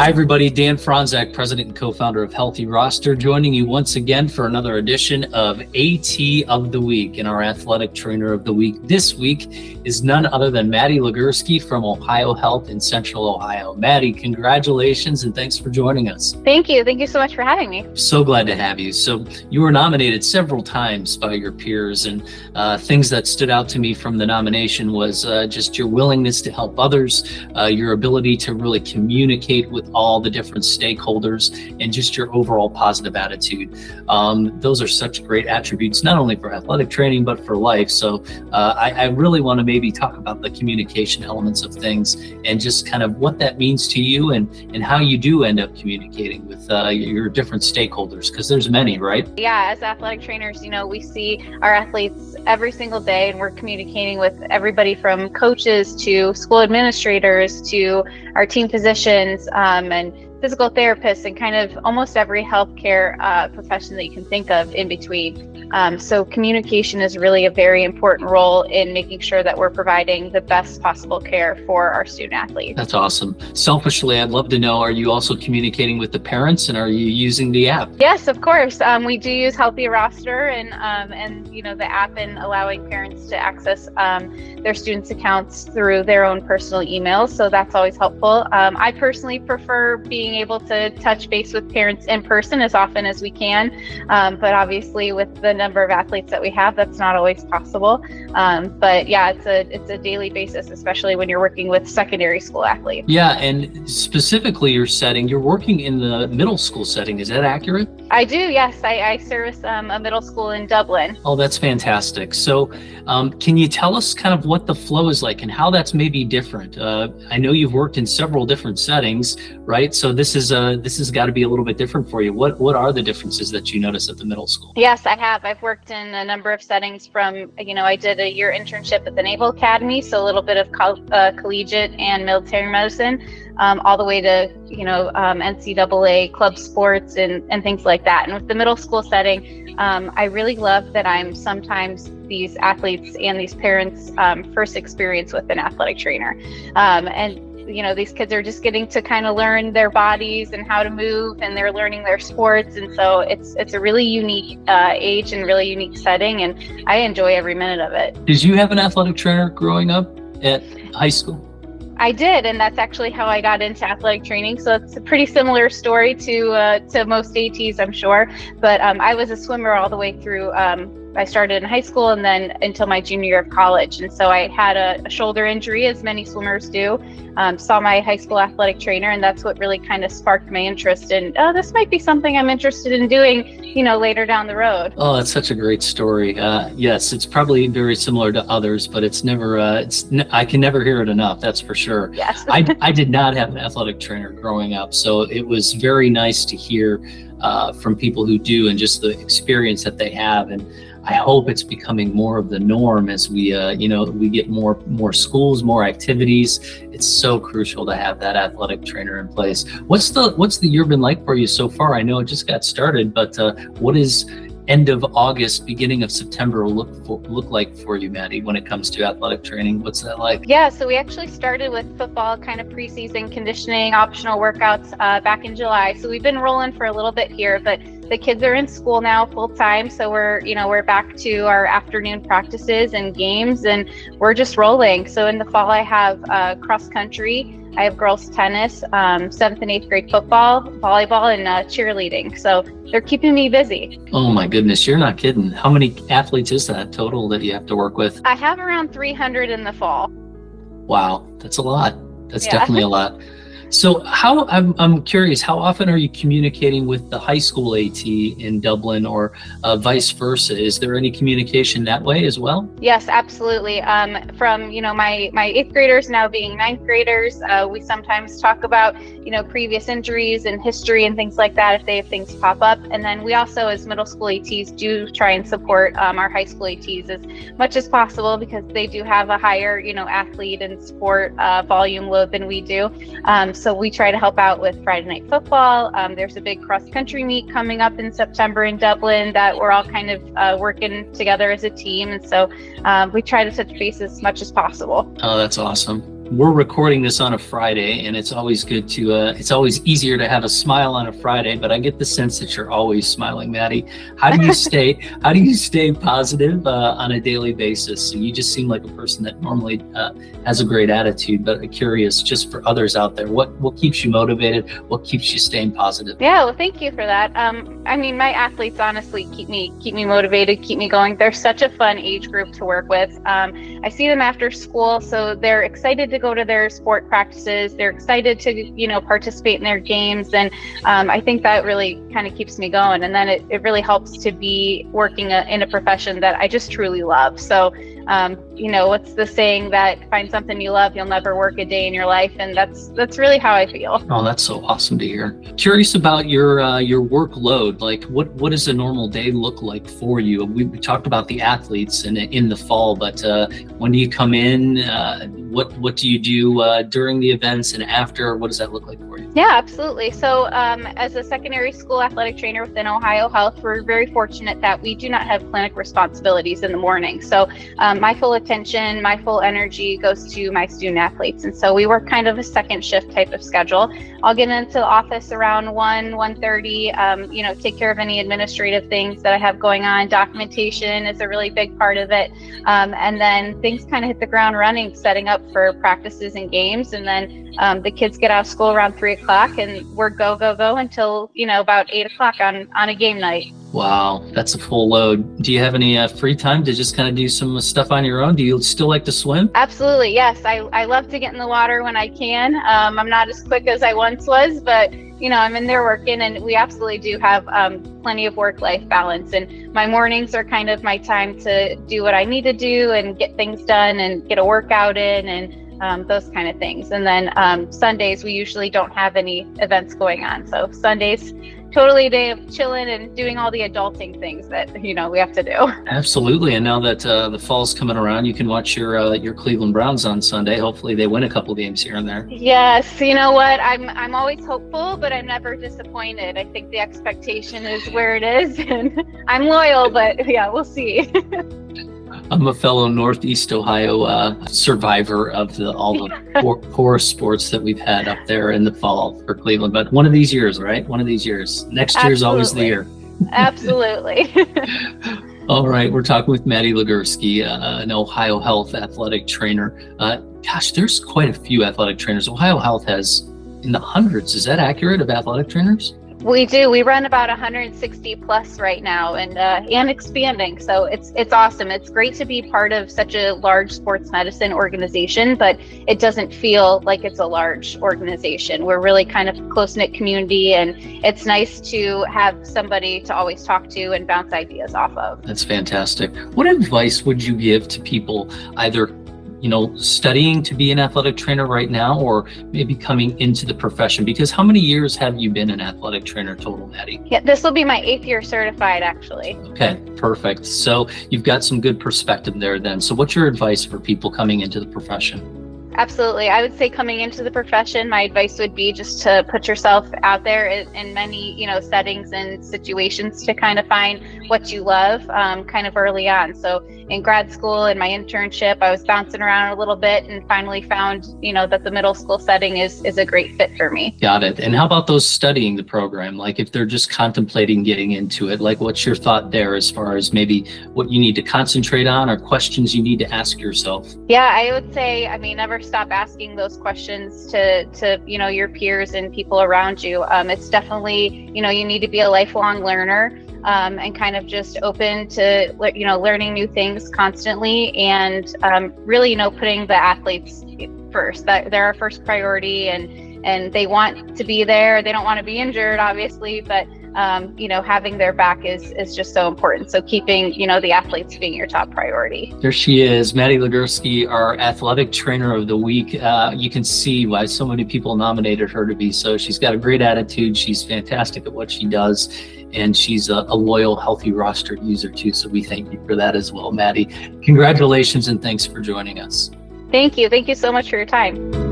Hi, everybody. Dan Franzak, President and co-founder of Healthy Roster, joining you once again for another edition of AT of the Week. And our athletic trainer of the week this week is none other than Maddie Legerski from Ohio Health in Central Ohio. Maddie, congratulations and thanks for joining us. Thank you. Thank you so much for having me. So glad to have you. So you were nominated several times by your peers, and things that stood out to me from the nomination was just your willingness to help others, your ability to really communicate with all the different stakeholders, and just your overall positive attitude. Those are such great attributes, not only for athletic training, but for life. So I really want to maybe talk about the communication elements of things and just kind of what that means to you and how you do end up communicating with your different stakeholders, because there's many, right? Yeah, as athletic trainers, we see our athletes every single day, and we're communicating with everybody from coaches to school administrators to our team physicians and physical therapists, and kind of almost every healthcare profession that you can think of in between. So communication is really a very important role in making sure that we're providing the best possible care for our student athletes. That's awesome. Selfishly, I'd love to know, are you also communicating with the parents, and are you using the app? Yes, of course. We do use Healthy Roster and the app, and allowing parents to access their students' accounts through their own personal emails. So that's always helpful. I personally prefer being able to touch base with parents in person as often as we can. But obviously with the number of athletes that we have, that's not always possible. But yeah, it's a daily basis, especially when you're working with secondary school athletes. Yeah, and specifically your setting, you're working in the middle school setting. Is that accurate? I do, yes. I service a middle school in Dublin. Oh, that's fantastic. So can you tell us kind of what the flow is like and how that's maybe different? I know you've worked in several different settings, right? So this has got to be a little bit different for you. What are the differences that you notice at the middle school? Yes, I have. I've worked in a number of settings from, I did a year internship at the Naval Academy, so a little bit of collegiate and military medicine, all the way to, NCAA club sports and things like that. And with the middle school setting, I really love that I'm sometimes these athletes and these parents' first experience with an athletic trainer. These kids are just getting to kind of learn their bodies and how to move, and they're learning their sports. And so it's a really unique age and really unique setting, and I enjoy every minute of it. Did you have an athletic trainer growing up at high school? I did, and that's actually how I got into athletic training. So it's a pretty similar story to most ATs, I'm sure. But I was a swimmer all the way through. I started in high school and then until my junior year of college. And so I had a shoulder injury, as many swimmers do. Saw my high school athletic trainer, and that's what really kind of sparked my interest in, this might be something I'm interested in doing, later down the road. Oh, that's such a great story. Yes, it's probably very similar to others, but it's never, I can never hear it enough. That's for sure. Yes. I did not have an athletic trainer growing up, so it was very nice to hear from people who do, and just the experience that they have. And I hope it's becoming more of the norm as we get more schools, more activities. It's so crucial to have that athletic trainer in place. What's the year been like for you so far? I know it just got started, but what is end of August, beginning of September look like for you, Maddie, when it comes to athletic training? What's that like? Yeah, so we actually started with football, kind of preseason conditioning, optional workouts back in July. So we've been rolling for a little bit here, but the kids are in school now full time. So we're back to our afternoon practices and games, and we're just rolling. So in the fall, I have cross country. I have girls tennis, 7th and 8th grade football, volleyball, and cheerleading. So they're keeping me busy. Oh my goodness, you're not kidding. How many athletes is that total that you have to work with? I have around 300 in the fall. Wow, that's a lot. That's definitely a lot. So I'm curious, how often are you communicating with the high school AT in Dublin, or vice versa? Is there any communication that way as well? Yes, absolutely. From, my 8th graders now being 9th graders, we sometimes talk about, previous injuries and history and things like that if they have things pop up. And then we also, as middle school ATs, do try and support our high school ATs as much as possible, because they do have a higher, athlete and sport volume load than we do. So we try to help out with Friday night football. There's a big cross country meet coming up in September in Dublin that we're all kind of working together as a team. And so we try to touch base as much as possible. Oh, that's awesome. we're recording this on a Friday, and it's always good to, it's always easier to have a smile on a Friday, but I get the sense that you're always smiling, Maddie. How do you stay positive on a daily basis? You just seem like a person that normally has a great attitude, but I'm curious, just for others out there, what keeps you motivated? What keeps you staying positive? Yeah, well, thank you for that. I mean, my athletes honestly keep me motivated, keep me going. They're such a fun age group to work with. I see them after school, so they're excited to go to their sport practices. They're excited to, participate in their games. And I think that really kind of keeps me going. And then it really helps to be working in a profession that I just truly love. So, what's the saying that find something you love, you'll never work a day in your life. And that's really how I feel. Oh, that's so awesome to hear. Curious about your workload. Like what does a normal day look like for you? We talked about the athletes in the fall, but when do you come in? What do you do during the events and after? What does that look like for you? Yeah, absolutely. So as a secondary school athletic trainer within Ohio Health, we're very fortunate that we do not have clinic responsibilities in the morning. So my full attention, my full energy goes to my student athletes. And so we work kind of a second shift type of schedule. I'll get into the office around 1:30, take care of any administrative things that I have going on. Documentation is a really big part of it. And then things kind of hit the ground running, setting up for practices and games. And then the kids get out of school around 3:00 and we're go until, about 8:00 on a game night. Wow, that's a full load. Do you have any free time to just kind of do some stuff on your own? Do you still like to swim? Absolutely, yes. I love to get in the water when I can. I'm not as quick as I once was, but I'm in there working, and we absolutely do have plenty of work-life balance. And my mornings are kind of my time to do what I need to do and get things done and get a workout in and those kind of things. And then Sundays, we usually don't have any events going on. So Sundays, totally a day of chilling and doing all the adulting things that, we have to do. Absolutely. And now that the fall's coming around, you can watch your Cleveland Browns on Sunday. Hopefully they win a couple games here and there. Yes. You know what? I'm always hopeful, but I'm never disappointed. I think the expectation is where it is, and I'm loyal, but yeah, we'll see. I'm a fellow Northeast Ohio survivor of all the poor sports that we've had up there in the fall for Cleveland. But one of these years, right? One of these years. Next year's always the year. Absolutely. All right. We're talking with Maddie Legerski, an Ohio Health athletic trainer. Gosh, there's quite a few athletic trainers. Ohio Health has in the hundreds. Is that accurate, of athletic trainers? We do. We run about 160 plus right now, and expanding. So it's awesome. It's great to be part of such a large sports medicine organization, but it doesn't feel like it's a large organization. We're really kind of a close-knit community, and it's nice to have somebody to always talk to and bounce ideas off of. That's fantastic. What advice would you give to people either studying to be an athletic trainer right now, or maybe coming into the profession? Because how many years have you been an athletic trainer total, Maddie? Yeah, this will be my 8th year certified, actually. Okay, perfect. So you've got some good perspective there then. So what's your advice for people coming into the profession? Absolutely. I would say coming into the profession, my advice would be just to put yourself out there in many, settings and situations to kind of find what you love kind of early on. So in grad school and my internship, I was bouncing around a little bit and finally found, that the middle school setting is a great fit for me. Got it. And how about those studying the program? Like if they're just contemplating getting into it, like what's your thought there as far as maybe what you need to concentrate on or questions you need to ask yourself? Yeah, I would say, never stop asking those questions to your peers and people around you. It's definitely, you need to be a lifelong learner. And kind of just open to, learning new things constantly, and really, putting the athletes first. That they're our first priority, and they want to be there. They don't want to be injured, obviously, but having their back is just so important. So keeping, the athletes being your top priority. There she is, Maddie Legerski, our athletic trainer of the week. You can see why so many people nominated her to be so. She's got a great attitude. She's fantastic at what she does. And she's a loyal, healthy roster user too. So we thank you for that as well, Maddie. Congratulations and thanks for joining us. Thank you. Thank you so much for your time.